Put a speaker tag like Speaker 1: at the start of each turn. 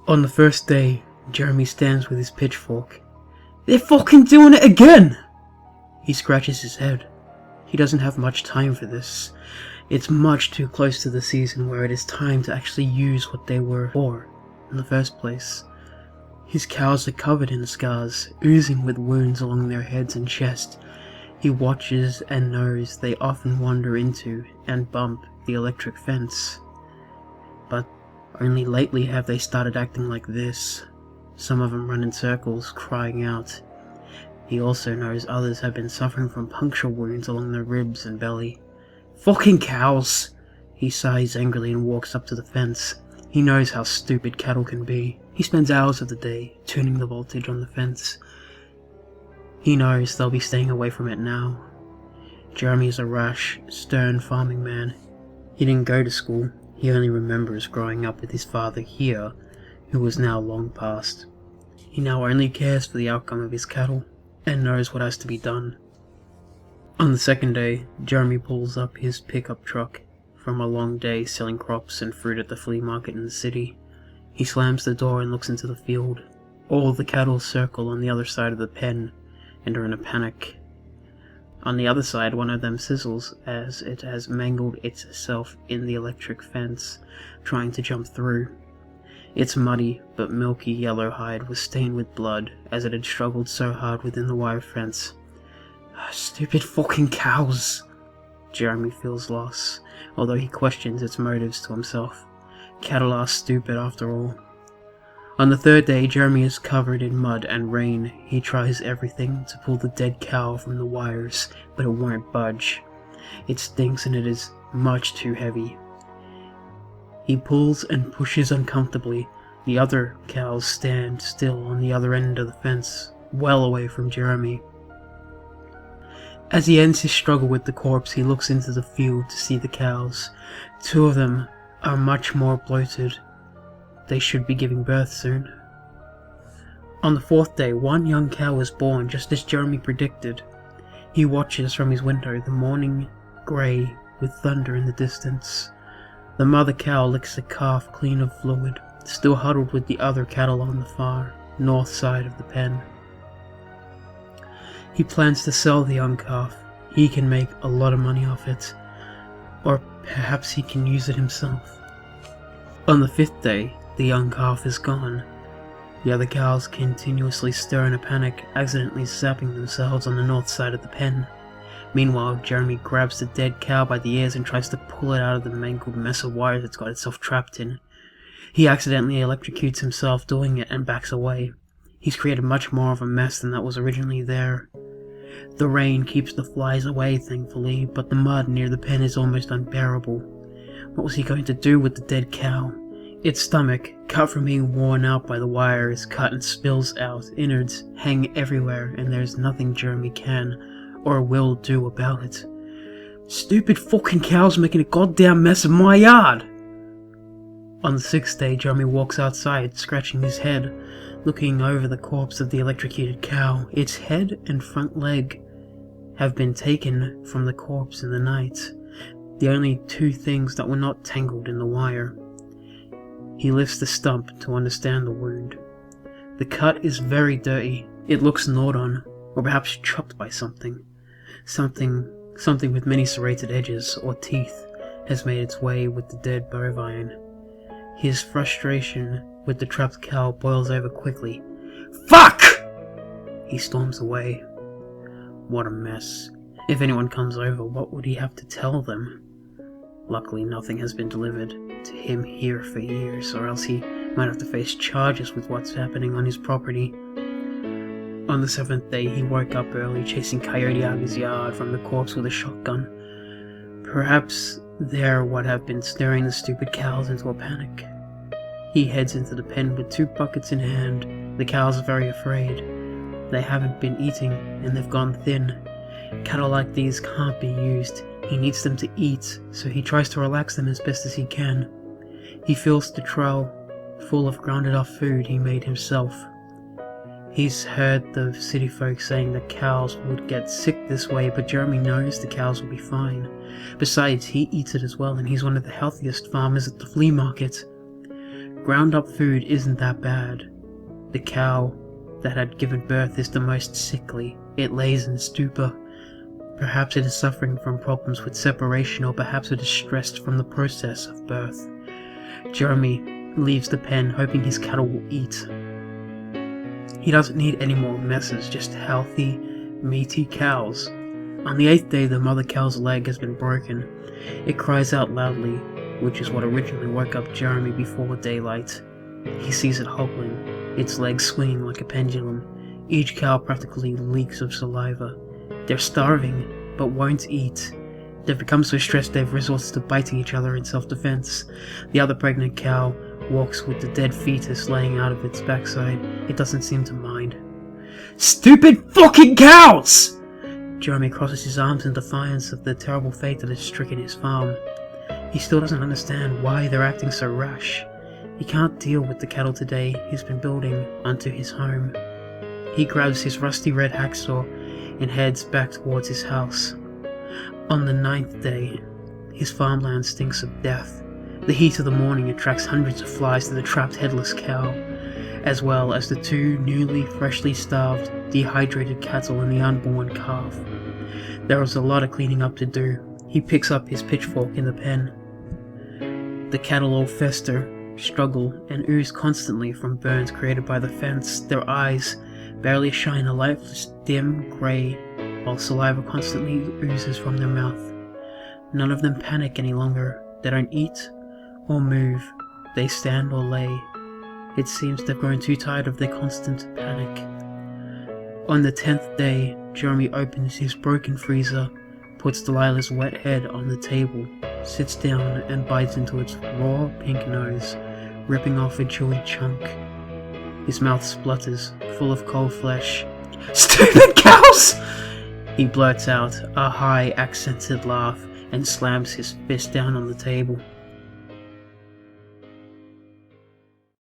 Speaker 1: On the first day, Jeremy stands with his pitchfork. "They're fucking doing it again!" He scratches his head. He doesn't have much time for this. It's much too close to the season where it is time to actually use what they were for in the first place. His cows are covered in scars, oozing with wounds along their heads and chest. He watches and knows they often wander into and bump the electric fence. But only lately have they started acting like this. Some of them run in circles, crying out. He also knows others have been suffering from puncture wounds along their ribs and belly. "Fucking cows!" He sighs angrily and walks up to the fence. He knows how stupid cattle can be. He spends hours of the day tuning the voltage on the fence. He knows they'll be staying away from it now. Jeremy is a rash, stern farming man. He didn't go to school. He only remembers growing up with his father here, who was now long past. He now only cares for the outcome of his cattle, and knows what has to be done. On the second day, Jeremy pulls up his pickup truck from a long day selling crops and fruit at the flea market in the city. He slams the door and looks into the field. All the cattle circle on the other side of the pen and are in a panic. On the other side, one of them sizzles as it has mangled itself in the electric fence, trying to jump through. Its muddy but milky yellow hide was stained with blood as it had struggled so hard within the wire fence. Stupid fucking cows! Jeremy feels loss, although he questions its motives to himself. Cattle are stupid after all. On the third day, Jeremy is covered in mud and rain. He tries everything to pull the dead cow from the wires, but it won't budge. It stinks and it is much too heavy. He pulls and pushes uncomfortably. The other cows stand still on the other end of the fence, well away from Jeremy. As he ends his struggle with the corpse, he looks into the field to see the cows. Two of them are much more bloated. They should be giving birth soon. On the fourth day, one young cow is born, just as Jeremy predicted. He watches from his window, the morning grey with thunder in the distance. The mother cow licks the calf clean of fluid, still huddled with the other cattle on the far north side of the pen. He plans to sell the young calf. He can make a lot of money off it. Or perhaps he can use it himself. On the fifth day, the young calf is gone. The other cows continuously stir in a panic, accidentally zapping themselves on the north side of the pen. Meanwhile, Jeremy grabs the dead cow by the ears and tries to pull it out of the mangled mess of wires it's got itself trapped in. He accidentally electrocutes himself doing it and backs away. He's created much more of a mess than that was originally there. The rain keeps the flies away, thankfully, but the mud near the pen is almost unbearable. What was he going to do with the dead cow? Its stomach, cut from being worn out by the wire, is cut and spills out. Innards hang everywhere, and there's nothing Jeremy can or will do about it. Stupid fucking cows making a goddamn mess of my yard! On the sixth day, Jeremy walks outside, scratching his head, looking over the corpse of the electrocuted cow. Its head and front leg have been taken from the corpse in the night, the only two things that were not tangled in the wire. He lifts the stump to understand the wound. The cut is very dirty. It looks gnawed on, or perhaps chopped by something. Something with many serrated edges or teeth has made its way with the dead bovine. His frustration with the trapped cow boils over quickly. Fuck! He storms away. What a mess. If anyone comes over, what would he have to tell them? Luckily, nothing has been delivered to him here for years, or else he might have to face charges with what's happening on his property. On the seventh day, he woke up early, chasing Coyote out of his yard from the corpse with a shotgun. Perhaps they're what have been stirring the stupid cows into a panic. He heads into the pen with 2 buckets in hand. The cows are very afraid. They haven't been eating, and they've gone thin. Cattle like these can't be used. He needs them to eat, so he tries to relax them as best as he can. He fills the trough full of grounded up food he made himself. He's heard the city folk saying that cows would get sick this way, but Jeremy knows the cows will be fine. Besides, he eats it as well, and he's one of the healthiest farmers at the flea market. Ground up food isn't that bad. The cow that had given birth is the most sickly. It lays in stupor. Perhaps it is suffering from problems with separation, or perhaps it is stressed from the process of birth. Jeremy leaves the pen, hoping his cattle will eat. He doesn't need any more messes, just healthy, meaty cows. On the 8th day, the mother cow's leg has been broken. It cries out loudly, which is what originally woke up Jeremy before daylight. He sees it hobbling, its legs swinging like a pendulum. Each cow practically leaks of saliva. They're starving, but won't eat. They've become so stressed they've resorted to biting each other in self-defense. The other pregnant cow walks with the dead fetus laying out of its backside. It doesn't seem to mind. Stupid fucking cows! Jeremy crosses his arms in defiance of the terrible fate that has stricken his farm. He still doesn't understand why they're acting so rash. He can't deal with the cattle today he's been building onto his home. He grabs his rusty red hacksaw and heads back towards his house. On the 9th day, his farmland stinks of death. The heat of the morning attracts hundreds of flies to the trapped headless cow, as well as the 2 newly freshly starved, dehydrated cattle and the unborn calf. There is a lot of cleaning up to do. He picks up his pitchfork in the pen. The cattle all fester, struggle, and ooze constantly from burns created by the fence. Their eyes barely shine a lifeless, dim grey, while saliva constantly oozes from their mouth. None of them panic any longer. They don't eat or move. They stand or lay. It seems they've grown too tired of their constant panic. On the 10th day, Jeremy opens his broken freezer, puts Delilah's wet head on the table, sits down and bites into its raw pink nose, ripping off a chewy chunk. His mouth splutters, full of cold flesh. "Stupid cows!" He blurts out a high, accented laugh and slams his fist down on the table.